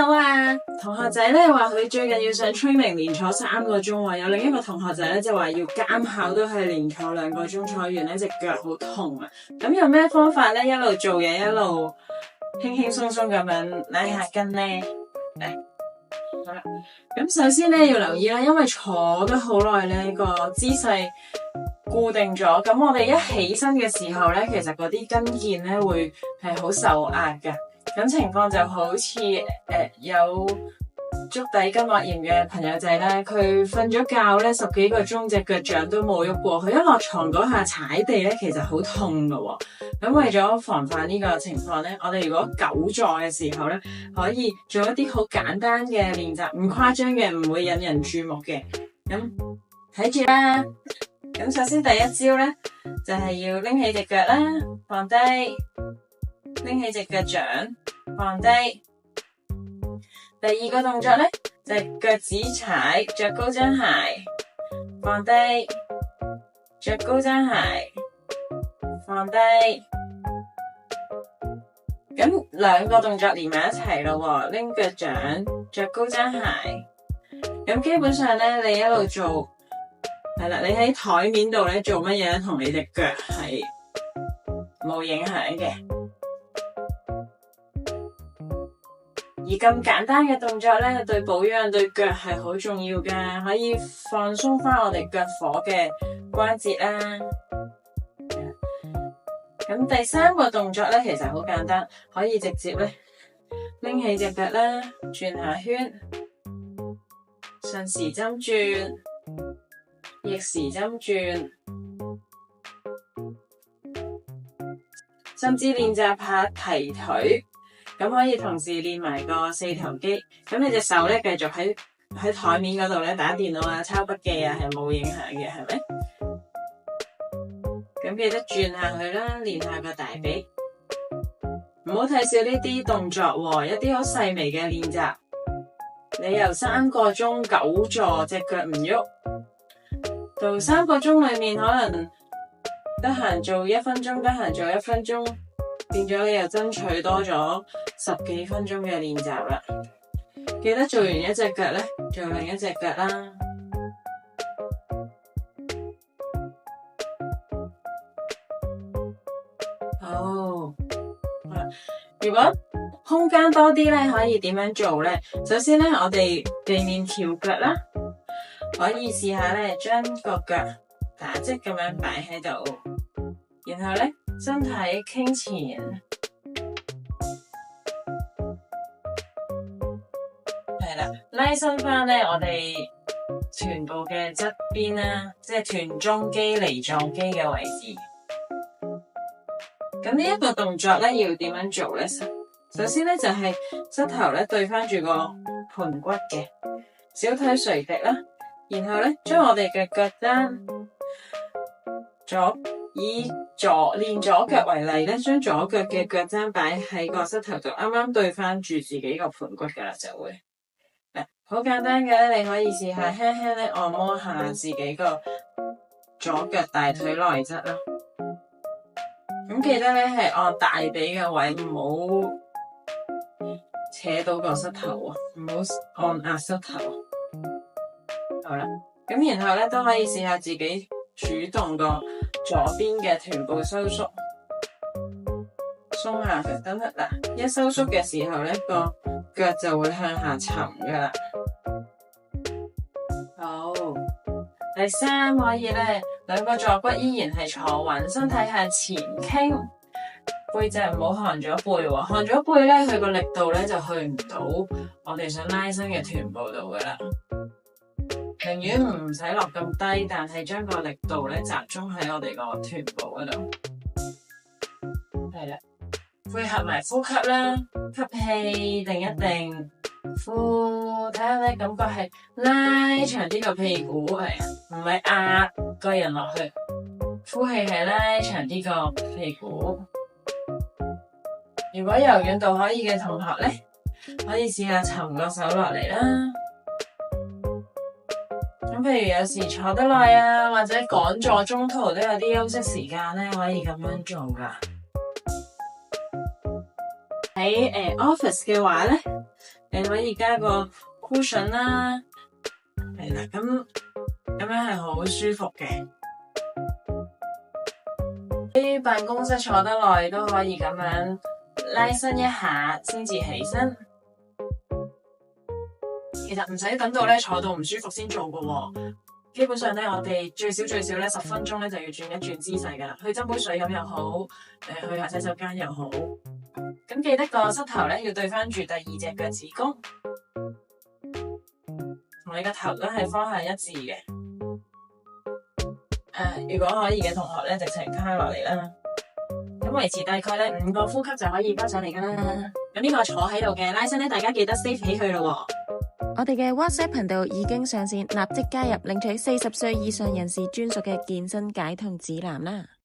Hello 啊，同學仔咧話佢最近要上 training，連坐3個鐘喎。有另一個同學仔咧就話要監考都係連坐2個鐘，坐完咧隻腳好痛啊。咁有咩方法咧？一路做嘢一路輕輕鬆鬆咁樣拉下筋咧？好啦，咁首先咧要留意啦，因為坐得好耐咧個姿勢固定咗，咁我哋一起身嘅時候咧，其實嗰啲筋腱咧會係好受壓嘅。咁情況就好似有足底筋膜炎嘅朋友仔咧，佢瞓咗覺咧10幾個鐘，隻腳掌都冇喐過，佢一落床嗰下踩地咧，其實好痛噶喎。咁為咗防範呢個情況咧，我哋如果久坐嘅時候咧，可以做一啲好簡單嘅練習，唔誇張嘅，唔會引人注目嘅。咁睇住啦。咁首先第一招咧，就係要拎起隻腳啦，放低。拎起隻腳掌，放低。第二個動作咧，就係腳趾踩，着高踭鞋，放低，着高踭鞋，放低。咁兩個動作連埋一齊咯，拎腳掌，着高踭鞋。咁基本上咧，你一路做，係啦，你喺台面度咧做乜嘢咧，同你隻腳係冇影響嘅。而咁簡單嘅動作咧，對保養對腳係好重要㗎，可以放鬆翻我哋腳踝嘅關節啦。咁第三個動作咧，其實好簡單，可以直接咧拎起隻腳啦，轉下圈，順時針轉，逆時針轉，甚至練習下提腿。咁可以同時練埋個四頭肌，咁你隻手咧繼續喺台面嗰度咧打電腦啊、抄筆記啊，係冇影響嘅，係咪？咁記得轉下去啦，練下個大髀，唔好睇少呢啲動作喎，一啲好細微嘅練習。你由3個鐘久坐隻腳唔喐，到3個鐘裏面可能得閒做1分鐘，得閒做1分鐘。變咗你又爭取多咗10幾分鐘嘅練習啦。記得做完一隻腳咧，做另一隻腳啦。好，如果空間多啲咧，可以點樣做咧？首先咧，我哋避免翹腳啦，可以試下咧，將個腳打直咁樣擺喺度，然後咧，身體傾前，係啦，拉伸翻咧我哋臀部嘅側邊啦，即係臀中肌、梨狀肌嘅位置。咁呢一個動作咧要點樣做咧？首先咧就係膝頭咧對翻住個盤骨嘅，小腿垂直啦，然後咧將我哋嘅腳踭以練左腳為例咧，將左腳嘅腳踭擺喺個膝頭度，啱啱對翻住自己個盤骨噶啦，就會好簡單嘅咧。你可以試下輕輕咧按摩下自己個左腳大腿內側啦。咁記得咧係按大髀嘅位，唔好扯到個膝頭啊，唔好按壓膝頭。好啦，咁然後咧都可以試下自己主動個左邊嘅臀部收縮，鬆下佢，等佢嗱，一收縮嘅時候咧，個腳就會向下沉噶啦。好，第3可以咧，兩個坐骨依然係坐穩，身體向前傾，背脊唔好寒咗背喎，寒咗背咧，佢個力度咧就去唔到我哋想拉伸嘅臀部度噶啦。寧願唔使落咁低，但係將個力度咧集中喺我哋個臀部嗰度。係啦，配合埋呼吸啦，吸氣定一定，呼，睇下咧感覺係拉長啲個屁股，係啊，唔係壓個人落去。呼氣係拉長啲個屁股。如果柔軟度可以嘅同學咧，可以試下沉個手落嚟啦。咁譬如有時坐得耐啊，或者趕坐中途都有啲休息時間咧，可以咁樣做噶。喺office 嘅話咧，你可以加個 cushion 啦，係啦，咁樣係好舒服嘅。喺辦公室坐得耐都可以咁樣拉伸一下先至起身。其實唔使等到坐到唔舒服先做㗎喎。基本上我哋最少咧10分鐘就要轉一轉姿勢噶啦，去斟杯水飲又好，去下洗手間又好。咁記得個膝頭要對翻住第二隻腳趾公，同你個頭都係方向一致嘅。如果可以嘅同學直情趴落嚟啦。咁維持大概5個呼吸就可以翻上嚟噶啦。咁呢個坐喺度嘅拉伸大家記得 save 起佢咯。我哋嘅 WhatsApp 頻道已經上線，立即加入領取40歲以上人士專屬嘅健身解痛指南啦！